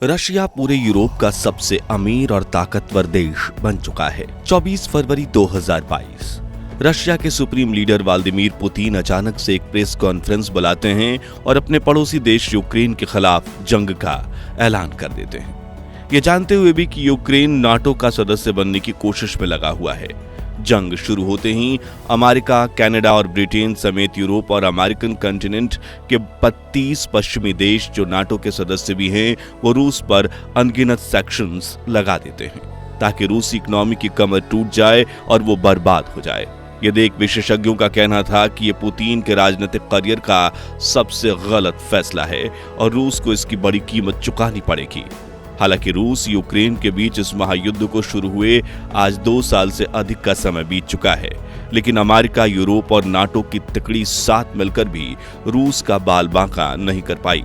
Russia पूरे Europe का सबसे अमीर और ताकतवर देश बन चुका है। 24 फरवरी 2022 रशिया के सुप्रीम लीडर व्लादिमीर पुतिन अचानक से एक प्रेस कॉन्फ्रेंस बुलाते हैं और अपने पड़ोसी देश यूक्रेन के खिलाफ जंग का ऐलान कर देते हैं, ये जानते हुए भी कि यूक्रेन नाटो का सदस्य बनने की कोशिश में लगा हुआ है। जंग शुरू होते ही अमेरिका, कनाडा और ब्रिटेन समेत यूरोप और अमेरिकन कॉन्टिनेंट के 32 पश्चिमी देश जो नाटो के सदस्य भी हैं, वो रूस पर अनगिनत सैंक्शंस लगा देते हैं ताकि रूसी इकोनॉमी की कमर टूट जाए और वो बर्बाद हो जाए। ये देख विशेषज्ञों का कहना था कि ये पुतिन के राजनीतिक करियर का सबसे गलत फैसला है और रूस को इसकी बड़ी कीमत चुकानी पड़ेगी। हालांकि रूस यूक्रेन के बीच इस महायुद्ध को शुरू हुए आज 2 साल से अधिक का समय बीत चुका है, लेकिन अमेरिका, यूरोप और नाटो की तिकड़ी साथ मिलकर भी रूस का बाल बांका नहीं कर पाई।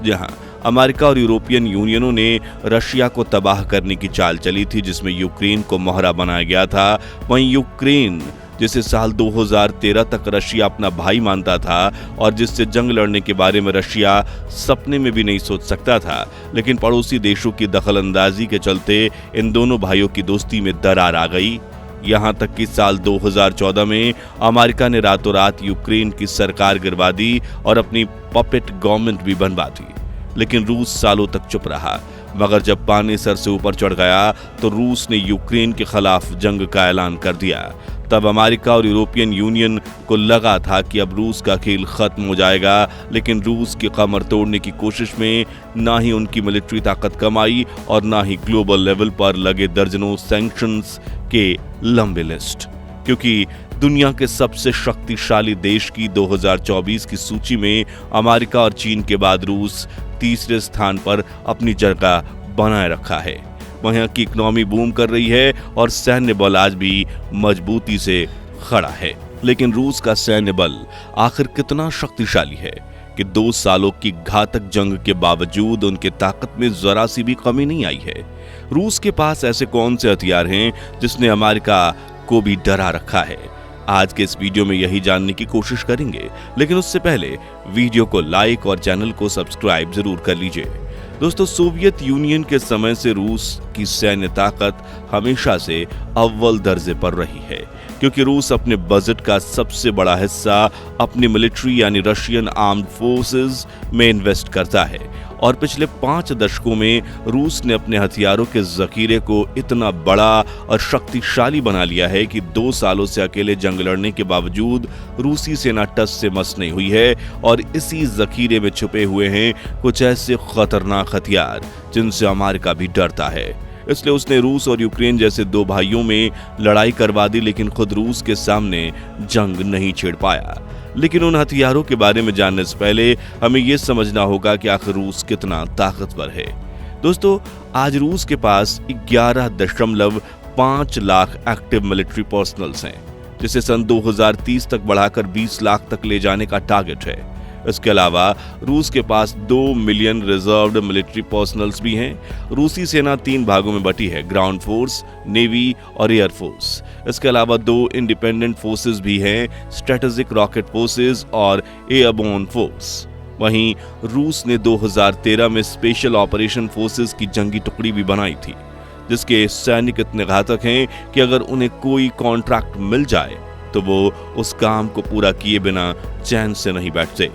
जहां अमेरिका और यूरोपियन यूनियनों ने रशिया को तबाह करने की चाल चली थी, जिसमें यूक्रेन को मोहरा बनाया गया था, वहीं यूक्रेन जिसे साल 2013 तक रशिया अपना भाई मानता था और जिससे जंग लड़ने के बारे में रशिया सपने में भी नहीं सोच सकता था, लेकिन पड़ोसी देशों की दखलंदाजी के चलते इन दोनों भाइयों की दोस्ती में दरार आ गई। यहां तक कि साल 2014 में अमेरिका ने रातों रात यूक्रेन की सरकार गिरवा दी और अपनी पपेट गवर्नमेंट भी बनवा दी, लेकिन रूस सालों तक चुप रहा। मगर जब पानी सर से ऊपर चढ़ गया तो रूस ने यूक्रेन के खिलाफ जंग का ऐलान कर दिया। तब अमेरिका और यूरोपियन यूनियन को लगा था कि अब रूस का खेल खत्म हो जाएगा, लेकिन रूस की कमर तोड़ने की कोशिश में ना ही उनकी मिलिट्री ताकत कम आई और ना ही ग्लोबल लेवल पर लगे दर्जनों सैंक्शंस के लंबे लिस्ट, क्योंकि दुनिया के सबसे शक्तिशाली देश की 2024 की सूची में अमेरिका और चीन के बाद रूस तीसरे स्थान पर अपनी जगह बनाए रखा है। वहां की इकोनॉमी बूम कर रही है और सैन्य बल आज भी मजबूती से खड़ा है। लेकिन रूस का सैन्य बल आखिर कितना शक्तिशाली है कि 2 सालों की घातक जंग के बावजूद उनके ताकत में जरा सी भी कमी नहीं आई है। रूस के पास ऐसे कौन से हथियार हैं जिसने अमेरिका को भी डरा रखा है? आज के इस वीडियो में यही जानने की कोशिश करेंगे, लेकिन उससे पहले वीडियो को लाइक और चैनल को सब्सक्राइब जरूर कर लीजिए। दोस्तों, सोवियत यूनियन के समय से रूस की सैन्य ताकत हमेशा से अव्वल दर्जे पर रही है, क्योंकि रूस अपने बजट का सबसे बड़ा हिस्सा अपनी मिलिट्री यानी रशियन आर्म्ड फोर्सेस में इन्वेस्ट करता है और पिछले 5 दशकों में रूस ने अपने हथियारों के जखीरे को इतना बड़ा और शक्तिशाली बना लिया है कि 2 सालों से अकेले जंग लड़ने के बावजूद रूसी सेना टस से मस नहीं हुई है और इसी जखीरे में छुपे हुए हैं कुछ ऐसे खतरनाक हथियार जिनसे अमेरिका भी डरता है। इसलिए उसने रूस और यूक्रेन जैसे 2 भाइयों में लड़ाई करवा दी, लेकिन खुद रूस के सामने जंग नहीं छेड़ पाया। लेकिन उन हथियारों के बारे में जानने से पहले हमें यह समझना होगा कि आखिर रूस कितना ताकतवर है। दोस्तों, आज रूस के पास 11.5 लाख एक्टिव मिलिट्री पर्सनल्स हैं, जिसे सन 2030 तक बढ़ाकर 20 लाख तक ले जाने का टारगेट है। इसके अलावा रूस के पास 2 मिलियन रिजर्व्ड मिलिट्री पर्सनल्स भी हैं। रूसी सेना 3 भागों में बटी है, ग्राउंड फोर्स, नेवी और एयर फोर्स। इसके अलावा 2 इंडिपेंडेंट फोर्सेस भी हैं, स्ट्रेटेजिक रॉकेट फोर्सेस और एयरबोर्न फोर्स। वहीं रूस ने 2013 में स्पेशल ऑपरेशन फोर्सेस की जंगी टुकड़ी भी बनाई थी, जिसके सैनिक इतने घातक हैं कि अगर उन्हें कोई कॉन्ट्रैक्ट मिल जाए तो वो उस काम को पूरा किए बिना चैन से नहीं बैठते।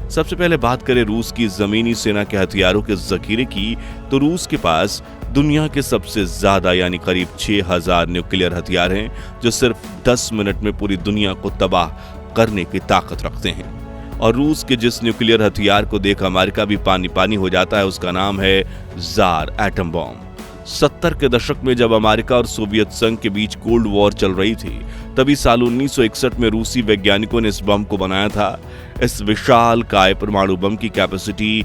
सबसे पहले बात करें रूस की जमीनी सेना के हथियारों के जखीरे की, तो रूस के पास दुनिया के सबसे ज्यादा यानी करीब 6000 न्यूक्लियर हथियार हैं, जो सिर्फ 10 मिनट में पूरी दुनिया को तबाह करने की ताकत रखते हैं। और रूस के जिस न्यूक्लियर हथियार को देख अमेरिका भी पानी पानी हो जाता है, उसका नाम है जार एटम बॉम्ब। 70 के दशक में जब अमेरिका और सोवियत संघ के बीच कोल्ड वॉर चल रही थी, तभी साल 1961 में रूसी वैज्ञानिकों ने इस बम को बनाया था। इस विशाल काय परमाणु बम की कैपेसिटी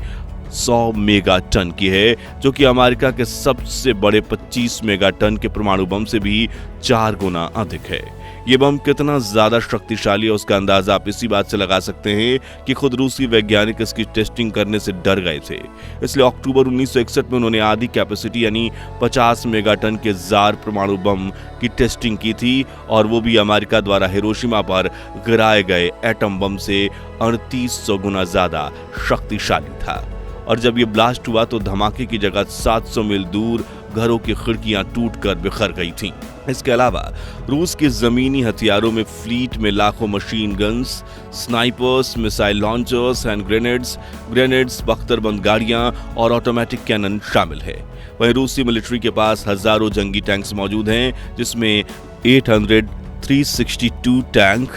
100 मेगा टन की है, जो कि अमेरिका के सबसे बड़े 25 मेगा टन के परमाणु बम से भी 4 गुना अधिक है। ये बम कितना ज्यादा शक्तिशाली है उसका अंदाजा आप इसी बात से लगा सकते हैं कि खुद रूसी वैज्ञानिक इसकी टेस्टिंग करने से डर गए थे। इसलिए अक्टूबर 1961 में उन्होंने आधी कैपेसिटी यानी 50 मेगा टन के जार परमाणु बम की टेस्टिंग की थी, और वो भी अमेरिका द्वारा हिरोशिमा पर गिराए गए एटम बम से 3800 गुना ज्यादा शक्तिशाली था। और जब ये ब्लास्ट हुआ तो धमाके की जगह 700 मील दूर घरों की खिड़कियां टूटकर बिखर गई थीं। इसके अलावा रूस के जमीनी हथियारों में फ्लीट में लाखों machine guns, snipers, missile launchers, hand grenades, बख्तरबंद गाड़ियां और ऑटोमेटिक कैनन शामिल है। वहीं रूसी मिलिट्री के पास हजारों जंगी टैंक्स मौजूद हैं, जिसमें 800 362 tank,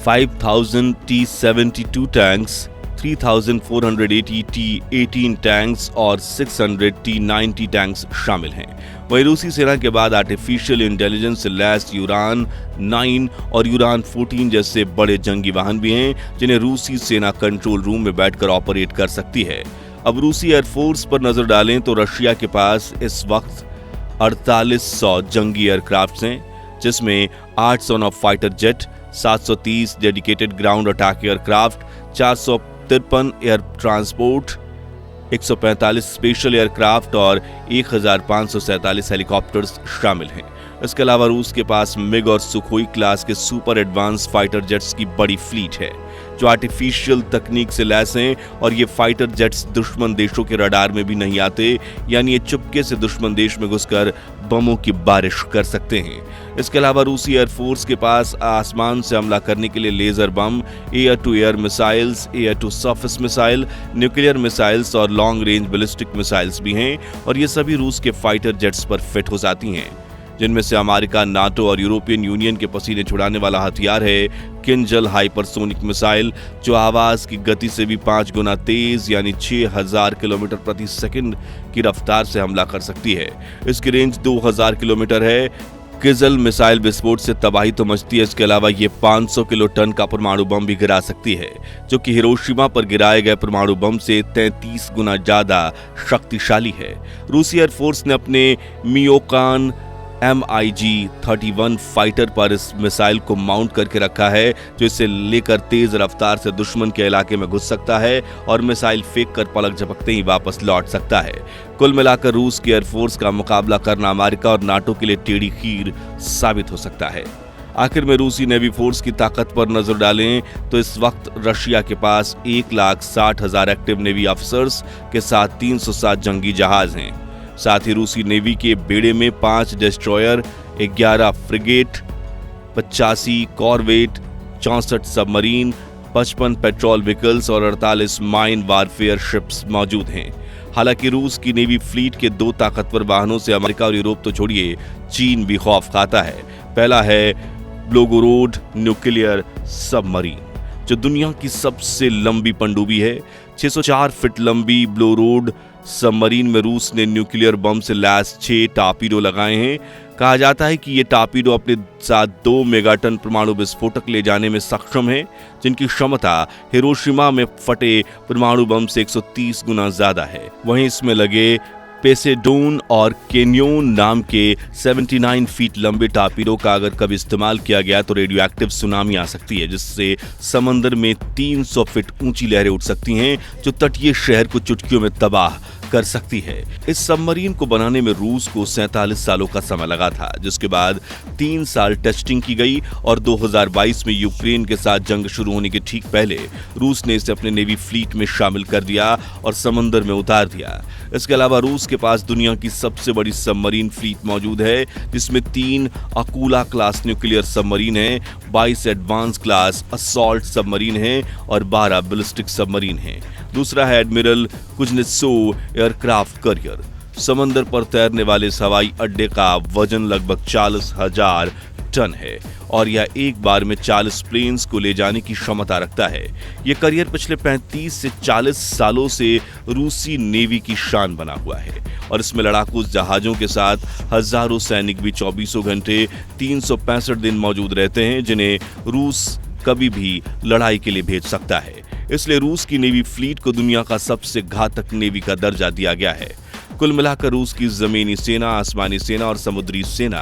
5000 T-72 tanks, 3480 T-18 tanks और 600 T-90 टैंक्स शामिल हैं। वहीं रूसी सेना के बाद आर्टिफिशियल इंटेलिजेंस से लैस यूरान 9 और यूरान 14 जैसे बड़े जंगी वाहन भी हैं, जिन्हें रूसी सेना कंट्रोल रूम में बैठकर ऑपरेट कर सकती है। अब रूसी एयरफोर्स पर नजर डालें तो रशिया के पास इस वक्त 4800 जंगी एयरक्राफ्ट हैं, जिसमें 800 नौ fighter jet, 730 dedicated ground attack aircraft, 453 air transport, 145 special aircraft और 1547 हेलीकॉप्टर्स शामिल हैं। इसके अलावा रूस के पास मिग और सुखोई क्लास के सुपर एडवांस फाइटर जेट्स की बड़ी फ्लीट है, जो आर्टिफिशियल तकनीक से लैस हैं, और ये फाइटर जेट्स दुश्मन देशों के रडार में भी नहीं आते, यानी ये चुपके से दुश्मन देश में घुसकर बमों की बारिश कर सकते हैं। इसके अलावा रूसी एयरफोर्स के पास आसमान से हमला करने के लिए laser bomb, air to air missiles, air to surface missile, nuclear missiles और लॉन्ग रेंज बैलिस्टिक मिसाइल्स भी हैं, और ये सभी रूस के फाइटर जेट्स पर फिट हो जाती हैं, जिनमें से अमेरिका, नाटो और यूरोपियन यूनियन के पसीने छुड़ाने वाला हथियार है किंजल हाइपरसोनिक मिसाइल, जो आवाज की गति से भी 5 गुना तेज यानी 6000 किलोमीटर प्रति सेकंड की रफ्तार से हमला कर सकती है। इसकी रेंज 2000 किलोमीटर है। किजल मिसाइल विस्फोट से तबाही तो मचती है, इसके अलावा ये 500 किलो टन का परमाणु बम भी गिरा सकती है, जो कि हिरोशिमा पर गिराए गए परमाणु बम से 33 गुना ज्यादा शक्तिशाली है। रूसी एयरफोर्स ने अपने मियोकान MiG-31 फाइटर पर इस मिसाइल को माउंट करके रखा है, जो इसे लेकर तेज रफ्तार से दुश्मन के इलाके में घुस सकता है और मिसाइल फेंक कर पलक झपकते ही वापस लौट सकता है। कुल मिलाकर रूस की एयरफोर्स का मुकाबला करना अमेरिका और नाटो के लिए टेढ़ी खीर साबित हो सकता है। आखिर में रूसी नेवी फोर्स की ताकत पर नजर डालें तो इस वक्त रशिया के पास 1,60,000 एक्टिव नेवी ऑफिसर्स के साथ 307 जंगी जहाज हैं। साथ ही रूसी नेवी के बेड़े में 5 destroyer, 11 frigate, 85 corvette, 64 submarine, 55 petrol vehicles और 48 माइन वारफेयर शिप्स मौजूद हैं। हालांकि रूस की नेवी फ्लीट के 2 ताकतवर वाहनों से अमेरिका और यूरोप तो छोड़िए, चीन भी खौफ खाता है। पहला है ब्लोगोरोड न्यूक्लियर सबमरीन, जो दुनिया की सबसे लंबी पनडुब्बी है। 604 फीट लंबी ब्लोरोड सबमरीन में रूस ने न्यूक्लियर बम से लैस 6 टारपीडो लगाए हैं। कहा जाता है कि ये टारपीडो अपने साथ 2 मेगाटन परमाणु विस्फोटक ले जाने में सक्षम है, जिनकी क्षमता हिरोशिमा में फटे परमाणु बम से 130 गुना ज्यादा है। वहीं इसमें लगे पेसेडोन और केन्योन नाम के 79 फीट लंबे टारपीडो का अगर कभी इस्तेमाल किया गया तो रेडियो एक्टिव सुनामी आ सकती है, जिससे समंदर में 300 फीट ऊंची लहरें उठ सकती हैं, जो तटीय शहर को चुटकियों में तबाह कर सकती है। इस सबमरीन को बनाने में रूस को 47 सालों का समय लगा था, जिसके बाद 3 साल टेस्टिंग की गई और 2022 में यूक्रेन के साथ जंग शुरू होने के ठीक पहले रूस ने इसे अपने नेवी फ्लीट में शामिल कर दिया और समंदर में उतार दिया। इसके अलावा रूस के पास दुनिया की सबसे बड़ी सबमरीन फ्लीट मौजूद है, जिसमें 3 अकूला क्लास न्यूक्लियर सबमरीन है, 22 एडवांस क्लास असॉल्ट सबमरीन है और 12 बैलिस्टिक सबमरीन है। दूसरा है एडमिरल कुजनेत्सोव एयरक्राफ्ट करियर। समंदर पर तैरने वाले इस हवाई अड्डे का वजन लगभग 40,000 टन है और यह एक बार में 40 प्लेन्स को ले जाने की क्षमता रखता है। यह करियर पिछले 35 से 40 सालों से रूसी नेवी की शान बना हुआ है और इसमें लड़ाकू जहाजों के साथ हजारों सैनिक भी 24 घंटे 365 दिन मौजूद रहते हैं, जिन्हें रूस कभी भी लड़ाई के लिए भेज सकता है। इसलिए रूस की नेवी फ्लीट को दुनिया का सबसे घातक नेवी का दर्जा दिया गया है। कुल मिलाकर रूस की जमीनी सेना, आसमानी सेना और समुद्री सेना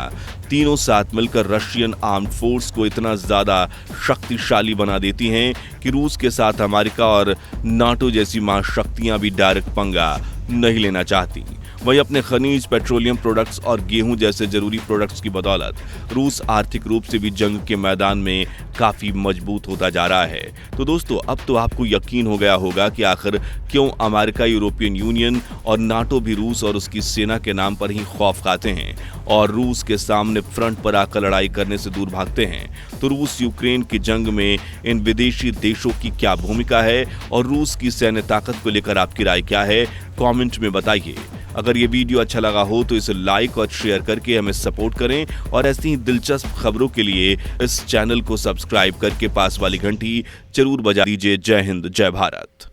तीनों साथ मिलकर रशियन आर्म्ड फोर्स को इतना ज्यादा शक्तिशाली बना देती हैं कि रूस के साथ अमेरिका और नाटो जैसी महाशक्तियां भी डायरेक्ट पंगा नहीं लेना चाहती। वहीं अपने खनिज, पेट्रोलियम प्रोडक्ट्स और गेहूं जैसे जरूरी प्रोडक्ट्स की बदौलत रूस आर्थिक रूप से भी जंग के मैदान में काफी मजबूत होता जा रहा है। तो दोस्तों, अब तो आपको यकीन हो गया होगा कि आखिर क्यों अमेरिका, यूरोपियन यूनियन और नाटो भी रूस और उसकी सेना के नाम पर ही खौफ खाते हैं और रूस के सामने फ्रंट पर आकर लड़ाई करने से दूर भागते हैं। तो रूस यूक्रेन की जंग में इन विदेशी देशों की क्या भूमिका है और रूस की सैन्य ताकत को लेकर आपकी राय क्या है, कमेंट में बताइए। अगर ये वीडियो अच्छा लगा हो तो इसे लाइक और शेयर करके हमें सपोर्ट करें और ऐसी ही दिलचस्प खबरों के लिए इस चैनल को सब्सक्राइब करके पास वाली घंटी जरूर बजा दीजिए। जय हिंद, जय भारत।